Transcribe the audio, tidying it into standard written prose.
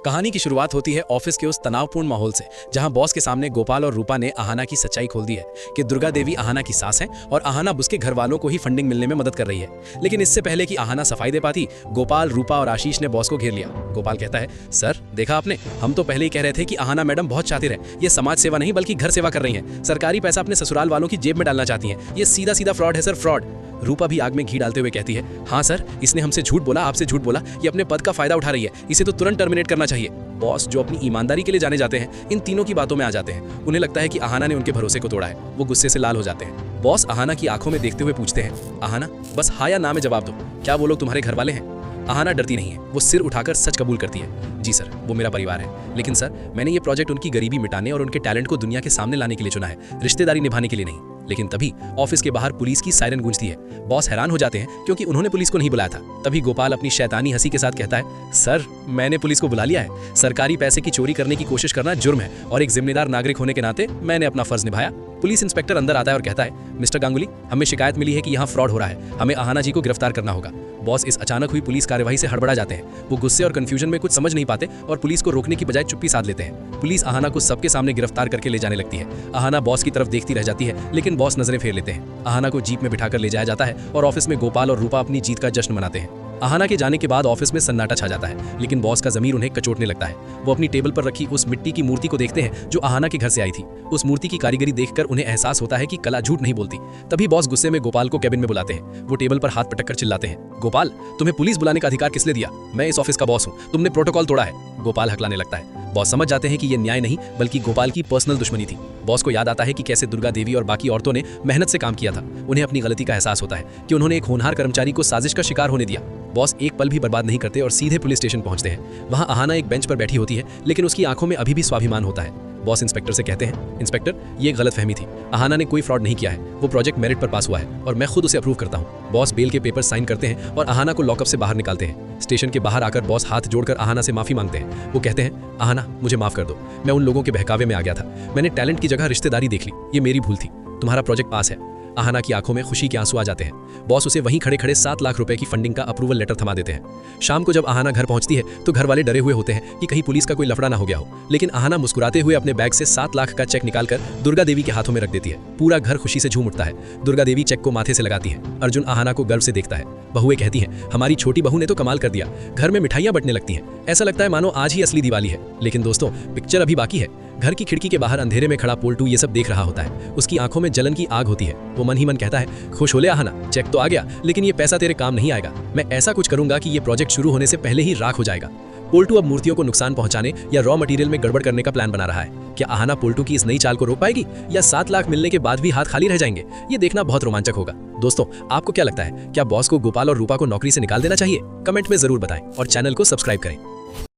कहानी की शुरुआत होती है ऑफिस के उस तनावपूर्ण माहौल से, जहां बॉस के सामने गोपाल और रूपा ने आहाना की सच्चाई खोल दी है कि दुर्गा देवी आहाना की सास हैं और आहाना उसके घर वालों को ही फंडिंग मिलने में मदद कर रही है। लेकिन इससे पहले कि आहाना सफाई दे पाती, गोपाल, रूपा और आशीष ने बॉस को घेर लिया। गोपाल कहता है, सर देखा आपने, हम तो पहले ही कह रहे थे कि आहाना मैडम बहुत चातिर है, ये समाज सेवा नहीं बल्कि घर सेवा कर रही है, सरकारी पैसा अपने ससुराल वालों की जेब में डालना चाहती है, ये सीधा सीधा फ्रॉड है सर, फ्रॉड। रूपा भी आग में घी डालते हुए कहती है, हाँ सर, इसने हमसे झूठ बोला, आपसे झूठ बोला, ये अपने पद का फायदा उठा रही है, इसे तो तुरंत टर्मिनेट करना चाहिए। बॉस, जो अपनी ईमानदारी के लिए जाने जाते हैं, इन तीनों की बातों में आ जाते हैं। उन्हें लगता है कि आहाना ने उनके भरोसे को तोड़ा है। वो गुस्से से लाल हो जाते हैं। बॉस आहाना की आंखों में देखते हुए पूछते हैं, आहाना, बस हाँ या ना में जवाब दो, क्या वो लोग तुम्हारे घर वाले हैं? आहाना डरती नहीं है, वो सिर उठाकर सच कबूल करती है, जी सर, वो मेरा परिवार है, लेकिन सर मैंने ये प्रोजेक्ट उनकी गरीबी मिटाने और उनके टैलेंट को दुनिया के सामने लाने के लिए चुना है, रिश्तेदारी निभाने के लिए नहीं। लेकिन तभी ऑफिस के बाहर पुलिस की सायरन गूंजती है। बॉस हैरान हो जाते हैं क्योंकि उन्होंने पुलिस को नहीं बुलाया था। तभी गोपाल अपनी शैतानी हंसी के साथ कहता है, सर मैंने पुलिस को बुला लिया है, सरकारी पैसे की चोरी करने की कोशिश करना जुर्म है और एक जिम्मेदार नागरिक होने के नाते मैंने अपना फर्ज निभाया। पुलिस इंस्पेक्टर अंदर आता है और कहता है, मिस्टर गांगुली, हमें शिकायत मिली है कि यहाँ फ्रॉड हो रहा है, हमें आहाना जी को गिरफ्तार करना होगा। बॉस इस अचानक हुई पुलिस कार्यवाही से हड़बड़ा जाते हैं। वो गुस्से और कंफ्यूजन में कुछ समझ नहीं पाते और पुलिस को रोकने की बजाय चुप्पी साध लेते हैं। पुलिस आहाना को सबके सामने गिरफ्तार करके ले जाने लगती है। आहाना बॉस की तरफ देखती रह जाती है, लेकिन बॉस नजरें फेर लेते हैं। आहाना को जीप में बिठाकर ले जाया जाता है और ऑफिस में गोपाल और रूपा अपनी जीत का जश्न मनाते हैं। आहाना के जाने के बाद ऑफिस में सन्नाटा छा जाता है, लेकिन बॉस का ज़मीर उन्हें कचोटने लगता है। वो अपनी टेबल पर रखी उस मिट्टी की मूर्ति को देखते हैं जो आहाना के घर से आई थी। उस मूर्ति की कारीगरी देखकर उन्हें एहसास होता है कि कला झूठ नहीं बोलती। तभी बॉस गुस्से में गोपाल को कैबिन में बुलाते हैं। वो टेबल पर हाथ पटक कर चिल्लाते हैं, गोपाल, तुम्हें पुलिस बुलाने का अधिकार किसने दिया? मैं इस ऑफिस का बॉस हूँ, तुमने प्रोटोकॉल तोड़ा है। गोपाल हकलाने लगता है। बॉस समझ जाते हैं कि ये न्याय नहीं बल्कि गोपाल की पर्सनल दुश्मनी थी। बॉस को याद आता है कि कैसे दुर्गा देवी और बाकी औरतों ने मेहनत से काम किया था। उन्हें अपनी गलती का एहसास होता है कि उन्होंने एक होनहार कर्मचारी को साजिश का शिकार होने दिया। बॉस एक पल भी बर्बाद नहीं करते और सीधे पुलिस स्टेशन पहुंचते हैं। वहां आहाना एक बेंच पर बैठी होती है, लेकिन उसकी आंखों में अभी भी स्वाभिमान होता है। बॉस इंस्पेक्टर से कहते हैं, इंस्पेक्टर, ये गलतफहमी थी, आहाना ने कोई फ्रॉड नहीं किया है, वो प्रोजेक्ट मेरिट पर पास हुआ है और मैं खुद उसे अप्रूव करता हूँ। बॉस बेल के पेपर साइन करते हैं और आहाना को लॉकअप से बाहर निकालते हैं। स्टेशन के बाहर आकर बॉस हाथ जोड़कर आहाना से माफी मांगते हैं। वो कहते हैं, आहाना, मुझे माफ कर दो, मैं उन लोगों के बहकावे में आ गया था, मैंने टैलेंट की जगह रिश्तेदारी देख ली, ये मेरी भूल थी, तुम्हारा प्रोजेक्ट पास है। आहाना की आंखों में खुशी के आंसू आ जाते हैं। बॉस उसे वहीं खड़े खड़े 7 लाख रुपए की फंडिंग का अप्रूवल लेटर थमा देते हैं। शाम को जब आहाना घर पहुंचती है तो घर वाले डरे हुए होते हैं कि कहीं पुलिस का कोई लफड़ा ना हो गया हो, लेकिन आहाना मुस्कुराते हुए अपने बैग से 7 लाख का चेक निकालकर दुर्गा देवी के हाथों में रख देती है। पूरा घर खुशी से झूम उठता है। दुर्गा देवी चेक को माथे से लगाती है। अर्जुन आहाना को गर्व से देखता है। बहुएं कहती हैं, हमारी छोटी बहू ने तो कमाल कर दिया, घर में मिठाइयां बंटने लगती हैं, ऐसा लगता है मानो आज ही असली दिवाली है। लेकिन दोस्तों, पिक्चर अभी बाकी है। घर की खिड़की के बाहर अंधेरे में खड़ा पोल्टू ये सब देख रहा होता है। उसकी आंखों में जलन की आग होती है। वो मन ही मन कहता है, खुश हो ले आहाना, चेक तो आ गया, लेकिन ये पैसा तेरे काम नहीं आएगा। मैं ऐसा कुछ करूंगा कि ये प्रोजेक्ट शुरू होने से पहले ही राख हो जाएगा। पोल्टू अब मूर्तियों को नुकसान पहुंचाने या रॉ मटेरियल में गड़बड़ करने का प्लान बना रहा है। क्या आहाना पोल्टू की इस नई चाल को रोक पाएगी या 7 लाख मिलने के बाद भी हाथ खाली रह जाएंगे? ये देखना बहुत रोमांचक होगा। दोस्तों, आपको क्या लगता है, क्या बॉस को गोपाल और रूपा को नौकरी से निकाल देना चाहिए? कमेंट में जरूर बताएं और चैनल को सब्सक्राइब करें।